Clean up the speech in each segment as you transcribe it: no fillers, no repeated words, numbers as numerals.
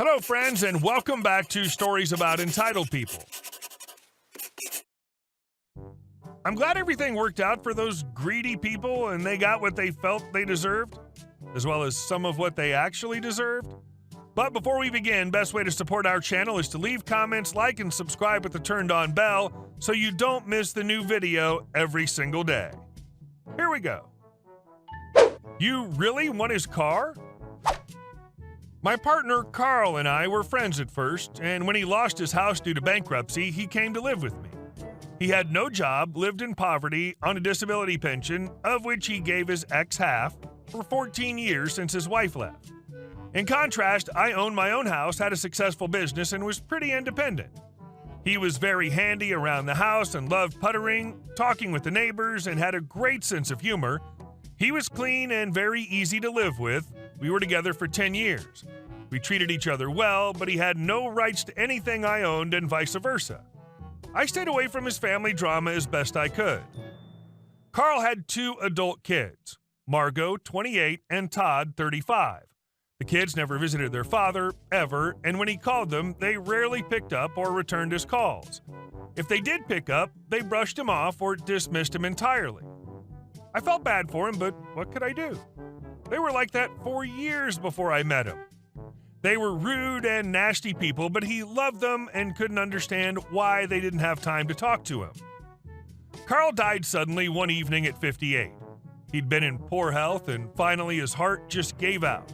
Hello, friends, and welcome back to Stories About Entitled People. I'm glad everything worked out for those greedy people and they got what they felt they deserved, as well as some of what they actually deserved. But before we begin, best way to support our channel is to leave comments, like, and subscribe with the turned-on bell so you don't miss the new video every single day. Here we go. You really want his car? My partner, Carl, and I were friends at first, and when he lost his house due to bankruptcy, he came to live with me. He had no job, lived in poverty, on a disability pension, of which he gave his ex half, for 14 years since his wife left. In contrast, I owned my own house, had a successful business, and was pretty independent. He was very handy around the house and loved puttering, talking with the neighbors, and had a great sense of humor. He was clean and very easy to live with. We were together for 10 years. We treated each other well, but he had no rights to anything I owned and vice versa. I stayed away from his family drama as best I could. Carl had 2 adult kids, Margot, 28, and Todd, 35. The kids never visited their father, ever, and when he called them, they rarely picked up or returned his calls. If they did pick up, they brushed him off or dismissed him entirely. I felt bad for him, but what could I do? They were like that for years before I met him. They were rude and nasty people, but he loved them and couldn't understand why they didn't have time to talk to him. Carl died suddenly one evening at 58. He'd been in poor health, and finally his heart just gave out.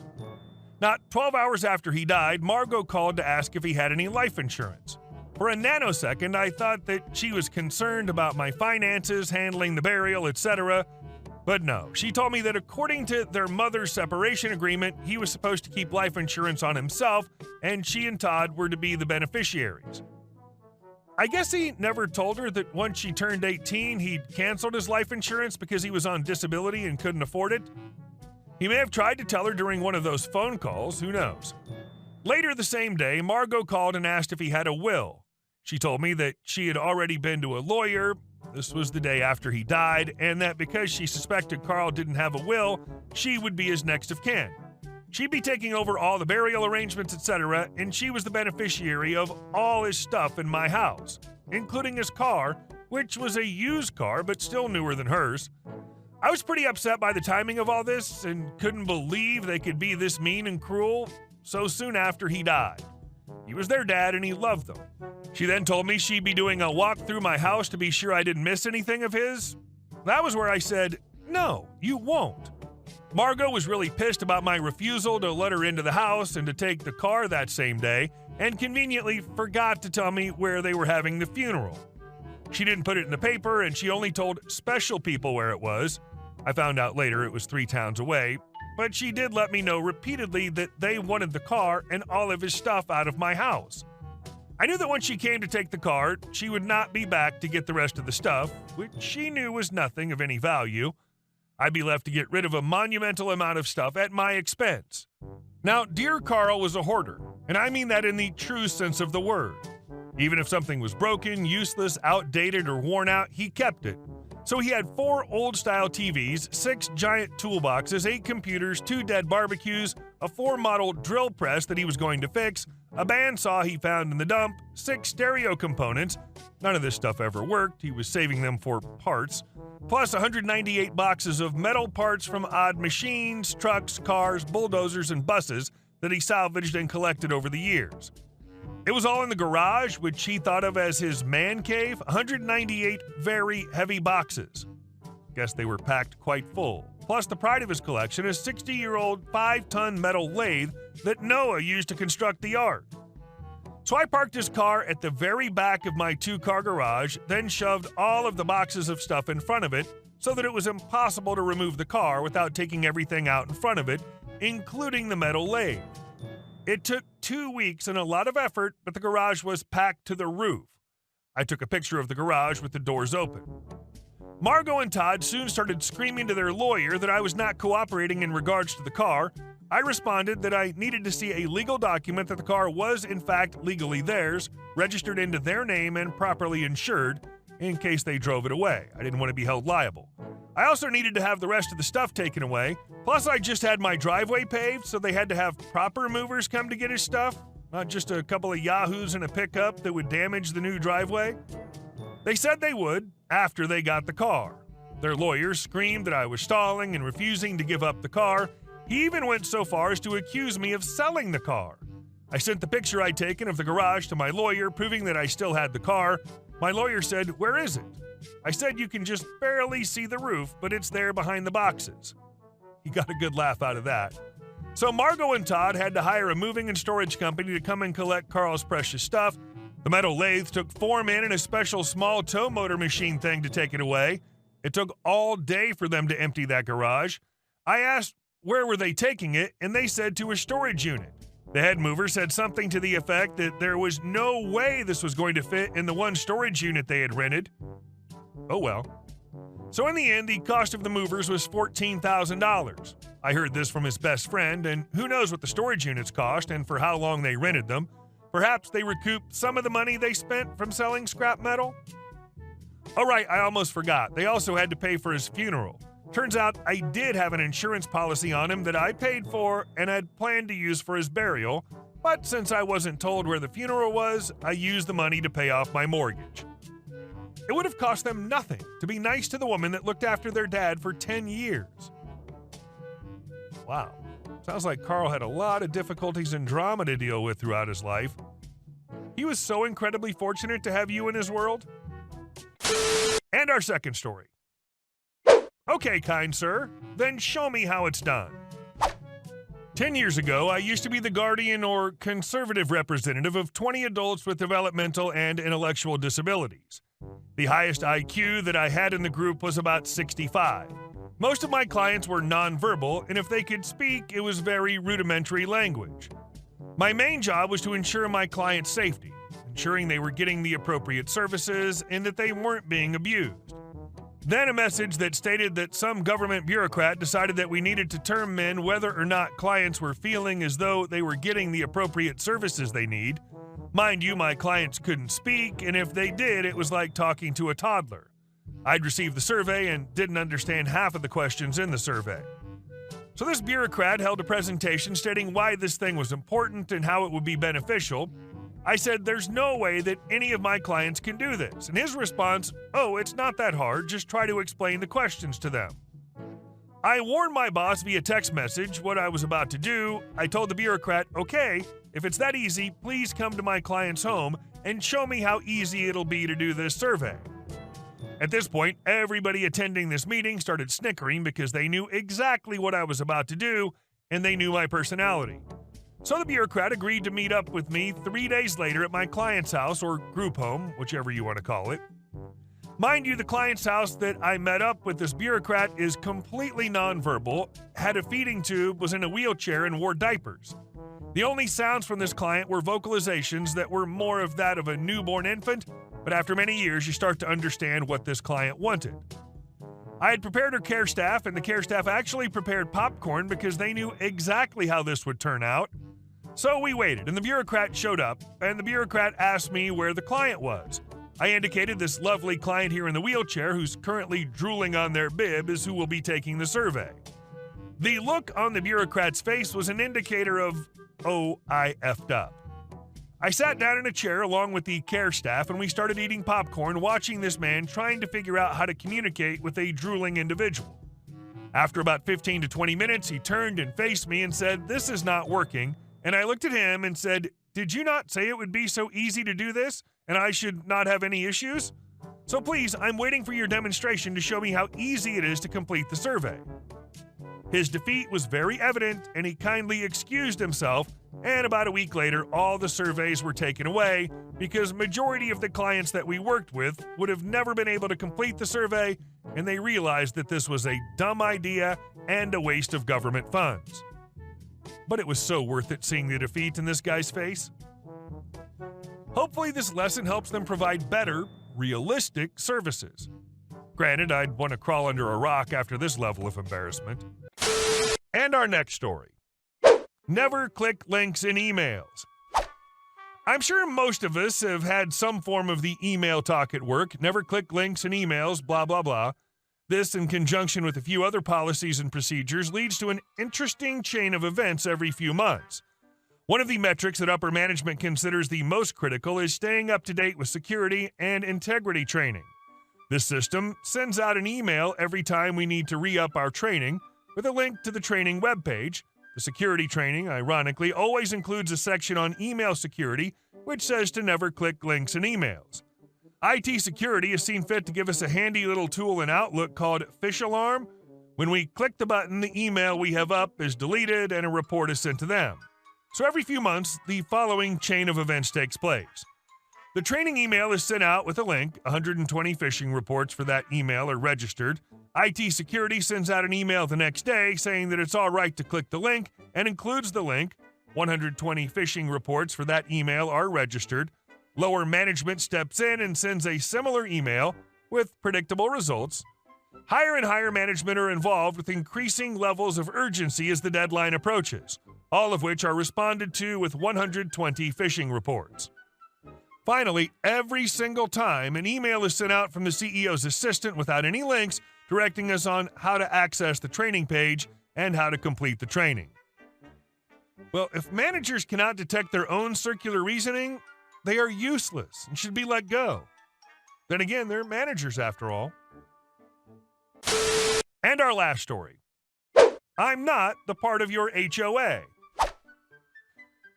Not 12 hours after he died, Margot called to ask if he had any life insurance. For a nanosecond, I thought that she was concerned about my finances, handling the burial, etc., but no, she told me that according to their mother's separation agreement, he was supposed to keep life insurance on himself, and she and Todd were to be the beneficiaries. I guess he never told her that once she turned 18, he'd canceled his life insurance because he was on disability and couldn't afford it. He may have tried to tell her during one of those phone calls, who knows. Later the same day, Margot called and asked if he had a will. She told me that she had already been to a lawyer. This was the day after he died, and that because she suspected Carl didn't have a will, she would be his next of kin. She'd be taking over all the burial arrangements, etc., and she was the beneficiary of all his stuff in my house, including his car, which was a used car but still newer than hers. I was pretty upset by the timing of all this and couldn't believe they could be this mean and cruel so soon after he died. He was their dad and he loved them. She then told me she'd be doing a walk through my house to be sure I didn't miss anything of his. That was where I said, "No, you won't." Margot was really pissed about my refusal to let her into the house and to take the car that same day, and conveniently forgot to tell me where they were having the funeral. She didn't put it in the paper, and she only told special people where it was. I found out later it was 3 towns away, but she did let me know repeatedly that they wanted the car and all of his stuff out of my house. I knew that when she came to take the car, she would not be back to get the rest of the stuff, which she knew was nothing of any value. I'd be left to get rid of a monumental amount of stuff at my expense. Now, dear Carl was a hoarder, and I mean that in the true sense of the word. Even if something was broken, useless, outdated, or worn out, he kept it. So he had 4 old-style TVs, 6 giant toolboxes, 8 computers, 2 dead barbecues, a 4-model drill press that he was going to fix, a bandsaw he found in the dump, 6 stereo components. None of this stuff ever worked. He was saving them for parts. Plus 198 boxes of metal parts from odd machines, trucks, cars, bulldozers, and buses that he salvaged and collected over the years. It was all in the garage, which he thought of as his man cave, 198 very heavy boxes. Guess they were packed quite full. Plus the pride of his collection, a 60-year-old 5-ton metal lathe that Noah used to construct the ark. So I parked his car at the very back of my 2-car garage, then shoved all of the boxes of stuff in front of it so that it was impossible to remove the car without taking everything out in front of it, including the metal lathe. It took 2 weeks and a lot of effort, but the garage was packed to the roof. I took a picture of the garage with the doors open. Margot and Todd soon started screaming to their lawyer that I was not cooperating in regards to the car. I responded that I needed to see a legal document that the car was in fact legally theirs, registered into their name and properly insured, in case they drove it away. I didn't want to be held liable. I also needed to have the rest of the stuff taken away. Plus, I just had my driveway paved, so they had to have proper movers come to get his stuff. not just a couple of yahoos in a pickup that would damage the new driveway. They said they would after they got the car. Their lawyer screamed that I was stalling and refusing to give up the car. He even went so far as to accuse me of selling the car. I sent the picture I'd taken of the garage to my lawyer, proving that I still had the car. My lawyer said, "Where is it?" I said, "You can just barely see the roof, but it's there behind the boxes." He got a good laugh out of that. So Margot and Todd had to hire a moving and storage company to come and collect Carl's precious stuff. The metal lathe took 4 men and a special small tow motor machine thing to take it away. It took all day for them to empty that garage. I asked where were they taking it, and they said to a storage unit. The head mover said something to the effect that there was no way this was going to fit in the one storage unit they had rented. Oh well. So in the end, the cost of the movers was $14,000. I heard this from his best friend, and who knows what the storage units cost and for how long they rented them. Perhaps they recouped some of the money they spent from selling scrap metal? Oh right, I almost forgot. They also had to pay for his funeral. Turns out I did have an insurance policy on him that I paid for and had planned to use for his burial, but since I wasn't told where the funeral was, I used the money to pay off my mortgage. It would have cost them nothing to be nice to the woman that looked after their dad for 10 years. Wow. Sounds like Carl had a lot of difficulties and drama to deal with throughout his life. He was so incredibly fortunate to have you in his world. And our second story. Okay, kind sir, then show me how it's done. 10 years ago, I used to be the guardian or conservative representative of 20 adults with developmental and intellectual disabilities. The highest IQ that I had in the group was about 65. Most of my clients were nonverbal, and if they could speak, it was very rudimentary language. My main job was to ensure my clients' safety, ensuring they were getting the appropriate services and that they weren't being abused. Then a message that stated that some government bureaucrat decided that we needed to term in whether or not clients were feeling as though they were getting the appropriate services they need. Mind you, my clients couldn't speak, and if they did, it was like talking to a toddler. I'd received the survey and didn't understand half of the questions in the survey. So this bureaucrat held a presentation stating why this thing was important and how it would be beneficial. I said, "There's no way that any of my clients can do this." And his response, "Oh, it's not that hard, just try to explain the questions to them." I warned my boss via text message what I was about to do. I told the bureaucrat, "Okay, if it's that easy, please come to my client's home and show me how easy it'll be to do this survey." At this point, everybody attending this meeting started snickering because they knew exactly what I was about to do, and they knew my personality. So the bureaucrat agreed to meet up with me 3 days later at my client's house, or group home, whichever you want to call it. Mind you, the client's house that I met up with this bureaucrat is completely nonverbal, had a feeding tube, was in a wheelchair, and wore diapers. The only sounds from this client were vocalizations that were more of that of a newborn infant, but after many years, you start to understand what this client wanted. I had prepared her care staff, and the care staff actually prepared popcorn because they knew exactly how this would turn out. So we waited, and the bureaucrat showed up, and the bureaucrat asked me where the client was. I indicated this lovely client here in the wheelchair who's currently drooling on their bib is who will be taking the survey. The look on the bureaucrat's face was an indicator of, oh, I effed up. I sat down in a chair along with the care staff, and we started eating popcorn, watching this man trying to figure out how to communicate with a drooling individual. After about 15 to 20 minutes, he turned and faced me and said, "This is not working." And I looked at him and said, "Did you not say it would be so easy to do this, and I should not have any issues? So please, I'm waiting for your demonstration to show me how easy it is to complete the survey." His defeat was very evident, and he kindly excused himself, and about a week later, all the surveys were taken away because majority of the clients that we worked with would have never been able to complete the survey, and they realized that this was a dumb idea and a waste of government funds. But it was so worth it seeing the defeat in this guy's face. Hopefully this lesson helps them provide better, realistic services. Granted, I'd want to crawl under a rock after this level of embarrassment. And our next story. Never click links in emails. I'm sure most of us have had some form of the email talk at work. Never click links in emails, blah, blah, blah. This, in conjunction with a few other policies and procedures, leads to an interesting chain of events every few months. One of the metrics that upper management considers the most critical is staying up to date with security and integrity training. This system sends out an email every time we need to re-up our training with a link to the training webpage. The security training, ironically, always includes a section on email security, which says to never click links in emails. IT security has seen fit to give us a handy little tool in Outlook called Fish Alarm. When we click the button, the email we have up is deleted and a report is sent to them. So every few months, the following chain of events takes place. The training email is sent out with a link. 120 phishing reports for that email are registered. IT security sends out an email the next day saying that it's all right to click the link and includes the link. 120 phishing reports for that email are registered. Lower management steps in and sends a similar email with predictable results. Higher and higher management are involved with increasing levels of urgency as the deadline approaches, all of which are responded to with 120 phishing reports. Finally, every single time, an email is sent out from the CEO's assistant without any links directing us on how to access the training page and how to complete the training. Well, if managers cannot detect their own circular reasoning, they are useless and should be let go. Then again, they're managers after all. And our last story. I'm not the part of your HOA.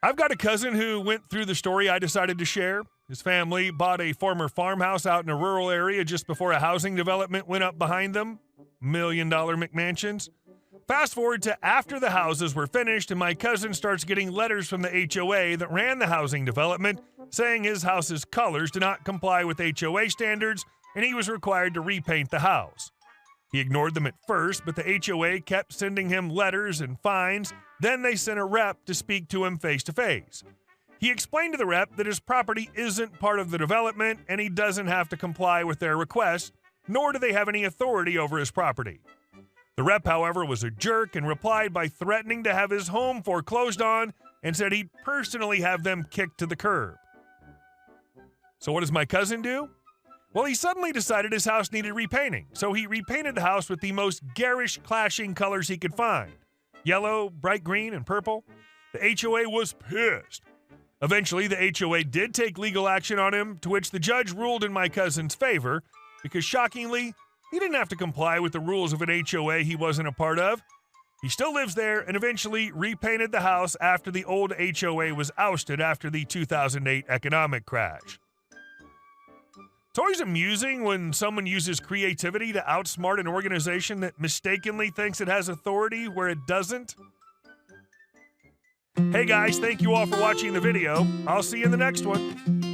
I've got a cousin who went through the story I decided to share. His family bought a former farmhouse out in a rural area just before a housing development went up behind them. $1 million McMansions. Fast forward to after the houses were finished and my cousin starts getting letters from the HOA that ran the housing development saying his house's colors did not comply with HOA standards and he was required to repaint the house. He ignored them at first, but the HOA kept sending him letters and fines. Then they sent a rep to speak to him face-to-face. He explained to the rep that his property isn't part of the development and he doesn't have to comply with their request, nor do they have any authority over his property. The rep, however, was a jerk and replied by threatening to have his home foreclosed on and said he'd personally have them kicked to the curb. So what does my cousin do? Well, he suddenly decided his house needed repainting, so he repainted the house with the most garish clashing colors he could find. Yellow, bright green, and purple. The HOA was pissed. Eventually, the HOA did take legal action on him, to which the judge ruled in my cousin's favor, because shockingly, he didn't have to comply with the rules of an HOA he wasn't a part of. He still lives there and eventually repainted the house after the old HOA was ousted after the 2008 economic crash. It's always amusing when someone uses creativity to outsmart an organization that mistakenly thinks it has authority where it doesn't. Hey guys, thank you all for watching the video. I'll see you in the next one.